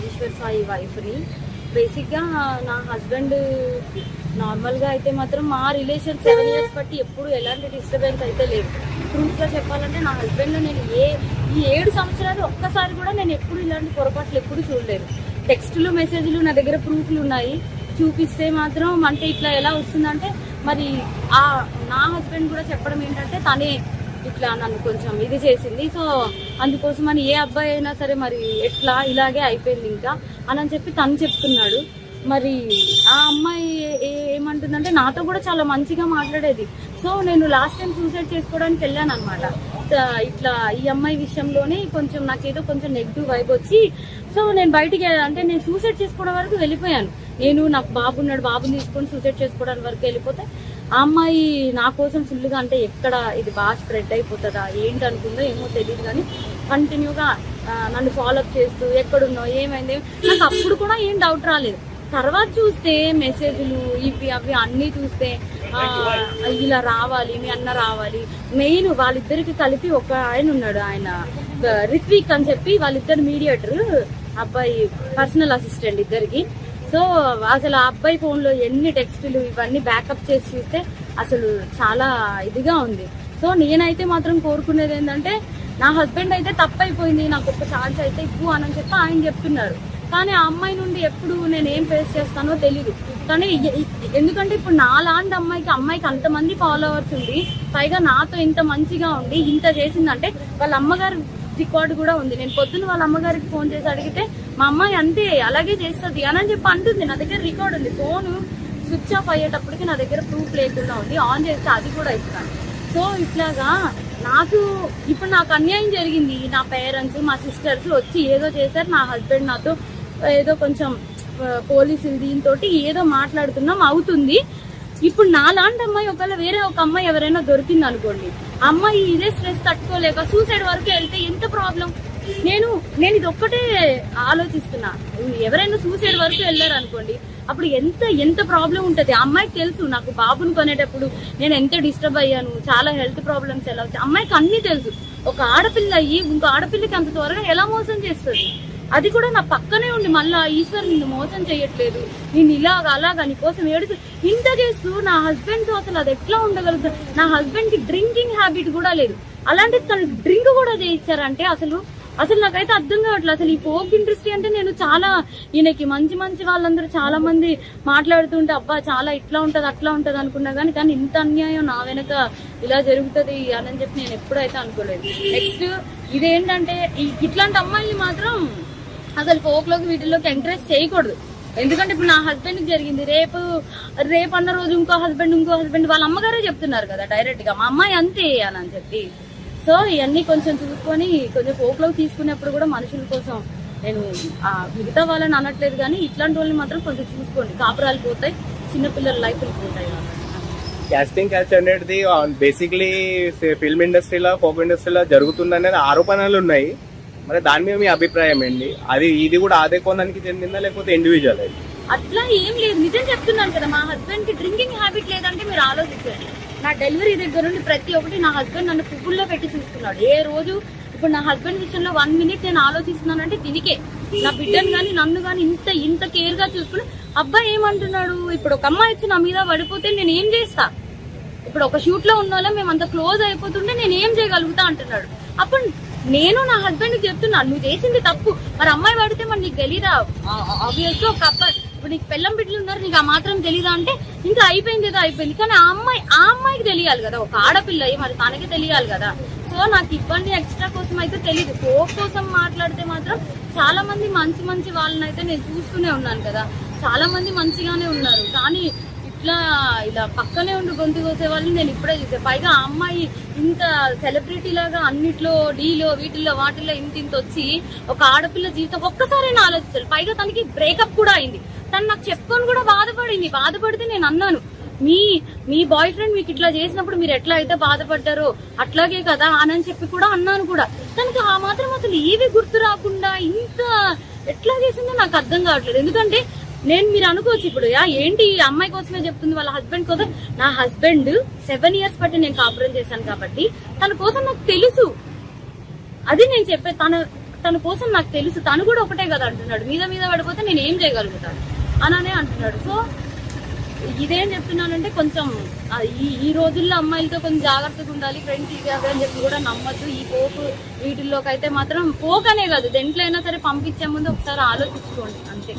ఈశ్వర్ సాయి వైఫ్ని. బేసిక్గా నా హస్బెండ్ నార్మల్గా అయితే మాత్రం మా రిలేషన్ 7 years బట్టి ఎప్పుడు ఎలాంటి డిస్టర్బెన్స్ అయితే లేదు. ట్రూత్గా చెప్పాలంటే నా హస్బెండ్ నేను ఈ 7 సంవత్సరాలు ఒక్కసారి కూడా నేను ఎప్పుడు ఇలాంటి పొరపాట్లు ఎప్పుడు చూడలేదు. టెక్స్టులు మెసేజ్లు నా దగ్గర ప్రూఫ్లు ఉన్నాయి, చూపిస్తే మాత్రం అంటే ఇట్లా ఎలా వస్తుందంటే మరి నా హస్బెండ్ కూడా చెప్పడం ఏంటంటే తనే ఇట్లా నన్ను కొంచెం ఇది చేసింది, సో అందుకోసం అని ఏ అబ్బాయి అయినా సరే మరి ఎట్లా ఇలాగే అయిపోయింది ఇంకా అని చెప్పి తను చెప్తున్నాడు. మరి ఆ అమ్మాయి ఏమంటుందంటే నాతో కూడా చాలా మంచిగా మాట్లాడేది. సో నేను లాస్ట్ టైం సూసైడ్ చేసుకోవడానికి వెళ్ళాను అనమాట. ఇట్లా ఈ అమ్మాయి విషయంలోనే కొంచెం నాకేదో కొంచెం నెగిటివ్ వైబ్ వచ్చి సో నేను బయటికి అంటే నేను సూసైడ్ చేసుకోవడం వరకు వెళ్ళిపోయాను. నాకు బాబు ఉన్నాడు, బాబుని తీసుకొని సూసైడ్ చేసుకోవడానికి వరకు వెళ్ళిపోతే ఆ అమ్మాయి నా కోసం ఫుల్గా అంటే ఎక్కడ ఇది బాగా స్ప్రెడ్ అయిపోతుందా ఏంటి అనుకుందో ఏమో తెలియదు, కానీ కంటిన్యూగా నన్ను ఫాలోఅప్ చేస్తూ ఎక్కడున్నావు ఏమైంది నాకు అప్పుడు కూడా ఏం డౌట్ రాలేదు. తర్వాత చూస్తే మెసేజ్లు ఇవి అవి అన్నీ చూస్తే ఇలా రావాలి, మీ అన్న రావాలి. మెయిన్ వాళ్ళిద్దరికి కలిపి ఒక ఆయన ఉన్నాడు, ఆయన రిత్విక్ అని చెప్పి, వాళ్ళిద్దరు మీడియేటర్, అబ్బాయి పర్సనల్ అసిస్టెంట్ ఇద్దరికి. సో అసలు ఆ అబ్బాయి ఫోన్లో ఎన్ని టెక్స్టులు ఇవన్నీ బ్యాకప్ చేసి చూస్తే అసలు చాలా ఇదిగా ఉంది. సో నేనైతే మాత్రం కోరుకునేది ఏంటంటే నా హస్బెండ్ అయితే తప్పైపోయింది, నాకు ఒక ఛాన్స్ అయితే ఇవ్వు అని చెప్పి ఆయన చెప్తున్నారు. కానీ ఆ అమ్మాయి నుండి ఎప్పుడు నేను ఏం ఫేస్ చేస్తానో తెలీదు. కానీ ఎందుకంటే ఇప్పుడు నాలాంటి అమ్మాయికి అంతమంది ఫాలోవర్స్ ఉండి పైగా నాతో ఇంత మంచిగా ఉండి ఇంత చేసిందంటే వాళ్ళ అమ్మగారు రికార్డు కూడా ఉంది. నేను పొద్దున్న వాళ్ళ అమ్మగారికి ఫోన్ చేసి అడిగితే మా అమ్మాయి అంతే అలాగే చేస్తుంది అని చెప్పి అంటుంది. నా దగ్గర రికార్డు ఉంది, ఫోన్ స్విచ్ ఆఫ్ అయ్యేటప్పటికి నా దగ్గర ప్రూఫ్ లేకుండా ఉంది, ఆన్ చేస్తే అది కూడా ఇస్తాను. సో ఇట్లాగా ఇప్పుడు నాకు అన్యాయం జరిగింది. నా పేరెంట్స్ మా సిస్టర్స్ వచ్చి ఏదో చేశారు, నా హస్బెండ్ నాతో ఏదో కొంచెం పోలీసులు దీంతో ఏదో మాట్లాడుతున్నాం అవుతుంది. ఇప్పుడు నాలాంటి అమ్మాయి ఒకవేళ వేరే ఒక అమ్మాయి ఎవరైనా దొరికింది అనుకోండి, అమ్మాయి ఇదే స్ట్రెస్ తట్టుకోలేక సూసైడ్ వరకు వెళ్తే ఎంత ప్రాబ్లం. నేను ఇది ఒక్కటే ఆలోచిస్తున్నా, ఎవరైనా సూసైడ్ వరకు వెళ్ళారు అనుకోండి అప్పుడు ఎంత ప్రాబ్లం ఉంటుంది. ఆ అమ్మాయికి తెలుసు నాకు బాబుని కొనేటప్పుడు నేను ఎంత డిస్టర్బ్ అయ్యాను, చాలా హెల్త్ ప్రాబ్లమ్స్ ఎలా వచ్చాయి అమ్మాయికి అన్ని తెలుసు. ఒక ఆడపిల్ల అయ్యి ఇంకో ఆడపిల్లకి అంత త్వరగా ఎలా మోసం చేస్తుంది, అది కూడా నా పక్కనే ఉండి మళ్ళా ఈశ్వర్ నిన్ను మోసం చేయట్లేదు, నేను అలాగా నీకోసం ఏడుస్తూ ఇంత చేస్తూ నా హస్బెండ్ తో అసలు అది ఎట్లా ఉండగలుగుతుంది. నా హస్బెండ్ కి డ్రింకింగ్ హ్యాబిట్ కూడా లేదు, అలాంటి తను డ్రింక్ కూడా చేయించారంటే అసలు నాకైతే అర్థం కావట్లేదు. అసలు ఈ ఫోక్ ఇండస్ట్రీ అంటే నేను చాలా ఈయనకి మంచి వాళ్ళందరూ చాలా మంది మాట్లాడుతుంటే అబ్బా చాలా ఇట్లా ఉంటది అట్లా ఉంటది అనుకున్నా కానీ ఇంత అన్యాయం నా వెనక ఇలా జరుగుతుంది అని చెప్పి నేను ఎప్పుడైతే అనుకోలేదు. నెక్స్ట్ ఇదేంటంటే ఇట్లాంటి అమ్మాయిని మాత్రం అసలు ఫోక్ లోకి వీటిలోకి ఎంకరేజ్ చేయకూడదు. ఎందుకంటే ఇప్పుడు నా హస్బెండ్ కి జరిగింది, రేపు అన్న రోజు ఇంకో హస్బెండ్ వాళ్ళ అమ్మగారే చెప్తున్నారు కదా డైరెక్ట్ గా మా అమ్మాయి అంతే అని చెప్పి. సో ఇవన్నీ కొంచెం చూసుకొని కొంచెం ఫోక్ లోకి తీసుకునేప్పుడు కూడా మనుషుల కోసం నేను మిగతా వాళ్ళని అనట్లేదు, కానీ ఇట్లాంటి వాళ్ళని మాత్రం కొంచెం చూసుకోండి, కాపురాలు పోతాయి, చిన్నపిల్లల లైఫ్లు పోతాయి. క్యాస్టింగ్ క్యాచ్ అనేది బేసిక్లీ ఫిల్మ్ ఇండస్ట్రీలో ఫోక్ ఇండస్ట్రీలో జరుగుతుందనేది ఆరోపణలు ఉన్నాయి. మరి దాని మీద మీ అభిప్రాయం ఏంటి? ఇది కూడా అదే కోణానికి చెందిందా లేకపోతే ఇండివిజువల్? అట్లా ఏం లేదు, నిజం చెప్తున్నాను కదా. మా హస్బెండ్ కి డ్రింకింగ్ హ్యాబిట్ లేదంటే మీరు ఆలోచించండి. నా డెలివరీ దగ్గర నుండి ప్రతి ఒక్కటి నా హస్బెండ్ నన్ను పువ్వుల్లో పెట్టి చూసుకున్నాడు. ఏ రోజు ఇప్పుడు నా హస్బెండ్ విషయంలో 1 minute నేను ఆలోచిస్తున్నానంటే దీనికే, నా బిడ్డను కానీ నన్ను కానీ ఇంత కేర్ గా చూసుకుని అబ్బాయి ఏమంటున్నాడు, ఇప్పుడు ఒక అమ్మాయి వచ్చి నా మీద పడిపోతే నేను ఏం చేస్తా, ఇప్పుడు ఒక షూట్ లో ఉన్న వాళ్ళం మేము అంత క్లోజ్ అయిపోతుంటే నేను ఏం చేయగలుగుతా అంటున్నాడు. అప్పుడు నేను నా హస్బెండ్ చెప్తున్నాను నువ్వు చేసింది తప్పు, మరి అమ్మాయి పడితే మరి నీకు తెలీదా, ఆబ్వియస్ గా ఒక అబ్బాయి ఇప్పుడు నీకు పెళ్ళం బిడ్డలు ఉన్నారు నీకు ఆ మాత్రం తెలీదా అంటే ఇంకా అయిపోయింది ఏదో అయిపోయింది. కానీ ఆ అమ్మాయికి తెలియాలి కదా, ఒక ఆడపిల్ల మరి తనకి తెలియాలి కదా. సో నాకు ఇబ్బంది ఎక్స్ట్రా కోసం అయితే తెలియదు. ఫోక్ కోసం మాట్లాడితే మాత్రం చాలా మంది మంచి వాళ్ళని అయితే నేను చూస్తూనే ఉన్నాను కదా, చాలా మంది మంచిగానే ఉన్నారు. కానీ ఇలా పక్కనే ఉండి గొంతు కోసే వాళ్ళని నేను ఇప్పుడే చూసే. పైగా ఆ అమ్మాయి ఇంత సెలబ్రిటీ లాగా అన్నిట్లో డీలో వీటిల్లో వాటిల్లో ఇంత వచ్చి ఒక ఆడపిల్ల జీవితం ఒక్కసారైనా ఆలోచించాలి. పైగా తనకి బ్రేకప్ కూడా అయింది, తను నాకు చెప్పుకొని కూడా బాధపడితే నేను అన్నాను మీ బాయ్ ఫ్రెండ్ మీకు ఇట్లా చేసినప్పుడు మీరు ఎట్లా అయితే బాధపడ్డారో అట్లాగే కదా అని చెప్పి కూడా అన్నాను కూడా. తనకి ఆ మాత్రం అసలు ఏవి గుర్తు రాకుండా ఇంత ఎట్లా చేసిందో నాకు అర్థం కావట్లేదు. ఎందుకంటే మీరు అనుకోవచ్చు ఇప్పుడు ఏంటి ఈ అమ్మాయి కోసమే చెప్తుంది వాళ్ళ హస్బెండ్ కోసం. నా హస్బెండ్ 7 years బట్టి నేను కాపురం చేశాను కాబట్టి తన కోసం నాకు తెలుసు. అది నేను చెప్పే తన కోసం నాకు తెలుసు, తను కూడా ఒకటే కదా అంటున్నాడు, మీద మీద పడిపోతే నేను ఏం చేయగలుగుతాను అననే అంటున్నాడు. సో ఇదేం చెప్తున్నానంటే కొంచెం ఈ రోజుల్లో అమ్మాయిలతో కొంచెం జాగ్రత్తగా ఉండాలి, ఫ్రెండ్స్ ఇది అదే అని చెప్పి కూడా నమ్మద్దు. ఈ పోకు వీటిల్లోకి అయితే మాత్రం పోక్ అనే కాదు, దేంట్లో అయినా సరే పంపించే ముందు ఒకసారి ఆలోచించుకోండి అంతే.